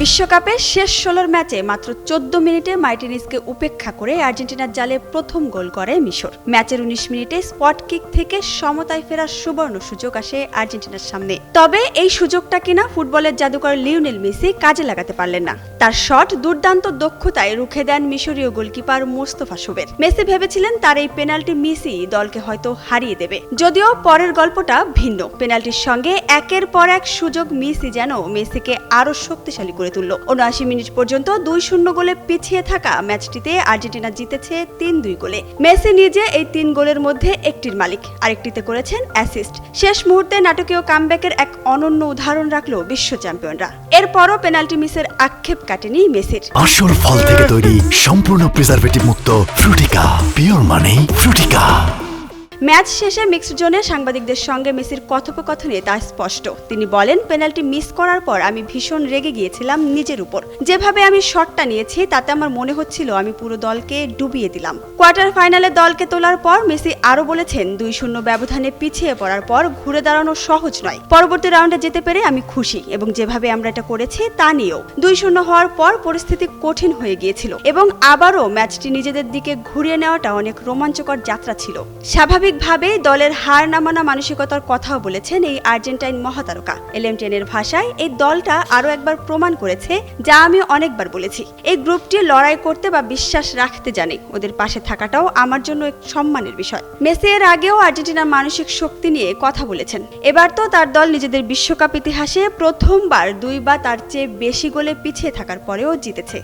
বিশ্বকাপে শেষ ১৬ ম্যাচে মাত্র ১৪ মিনিটে মার্টিনেজকে উপেক্ষা করে আর্জেন্টিনার জালে প্রথম গোল করে মিশর। ম্যাচের ১৯ মিনিটে স্পট কিক থেকে সমতায় ফেরার সুবর্ণ সুযোগ আসে আর্জেন্টিনার সামনে। তবে এই সুযোগটা কিনা ফুটবলের জাদুকর লিওনেল মেসি কাজে লাগাতে পারলেন না। তার শট দুর্দান্ত দক্ষতায় রুখে দেন মিশরীয় গোলকিপার মোস্তফা শুবের। মেসি ভেবেছিলেন তার এই পেনাল্টি মিসই দলকে হয়তো হারিয়ে দেবে। যদিও পরের গল্পটা ভিন্ন। পেনাল্টির সঙ্গে একের পর এক সুযোগ মিসই যেন মেসিকে আরো শক্তিশালী করে তুলল। ৭৯ মিনিট পর্যন্ত ২-০ গোলে পিছিয়ে থাকা ম্যাচটিতে আর্জেন্টিনা জিতেছে ৩-২ গোলে। মেসি নিজে এই ৩ গোলের মধ্যে একটির মালিক, আরেকটিতে করেছেন অ্যাসিস্ট। শেষ মুহূর্তে নাটকীয় কামব্যাকের এক অনন্য উদাহরণ রাখলো বিশ্ব চ্যাম্পিয়নরা। এরপরও পেনাল্টি মিসের আক্ষেপ কাটেনি মেসির। আসল ফল থেকে তৈরি সম্পূর্ণ প্রিজারভেটিভ মুক্ত ফ্রুটিকা, পিওর মানে ফ্রুটিকা। ম্যাচ শেষে মিক্সড জোনে সাংবাদিকদের সঙ্গে মেসির কথোপকথনে তা স্পষ্ট। তিনি বলেন, পেনাল্টি মিস করার পর আমি ভীষণ রেগে গিয়েছিলাম নিজের উপর। যেভাবে আমি শটটা নিয়েছি তাতে আমার মনে হচ্ছিল আমি পুরো দলকে ডুবিয়ে দিলাম। কোয়ার্টার ফাইনালে দলকে তোলার পর মেসি আরো বলেছেন, ২-০ ব্যবধানে পিছিয়ে পড়ার পর ঘুরে দাঁড়ানো সহজ নয়। পরবর্তী রাউন্ডে যেতে পেরে আমি খুশি এবং যেভাবে আমরা এটা করেছি তা নিয়েও। ২-০ হওয়ার পর পরিস্থিতি কঠিন হয়ে গিয়েছিল এবং আবারও ম্যাচটি নিজেদের দিকে ঘুরিয়ে নেওয়াটা অনেক রোমাঞ্চকর যাত্রা ছিল। স্বাভাবিকভাবে দলের হার না মানা মানসিকতার কথাও বলেছেন এই আর্জেন্টাইন মহাতারকা। এলএম10-এর ভাষায়, এই দলটা আরো একবার প্রমাণ করেছে যা আমি অনেকবার বলেছি, এই গ্রুপটি লড়াই করতে বা বিশ্বাস রাখতে জানে। ওদের পাশে থাকাটাও আমার জন্য এক সম্মানের বিষয়। মেসি এর আগেও আর্জেন্টিনার মানসিক শক্তি নিয়ে কথা বলেছেন। এবার তো তার দল নিজেদের বিশ্বকাপ ইতিহাসে প্রথমবার ২ বা তার চেয়ে বেশি গোলে পিছিয়ে থাকার পরেও জিতেছে।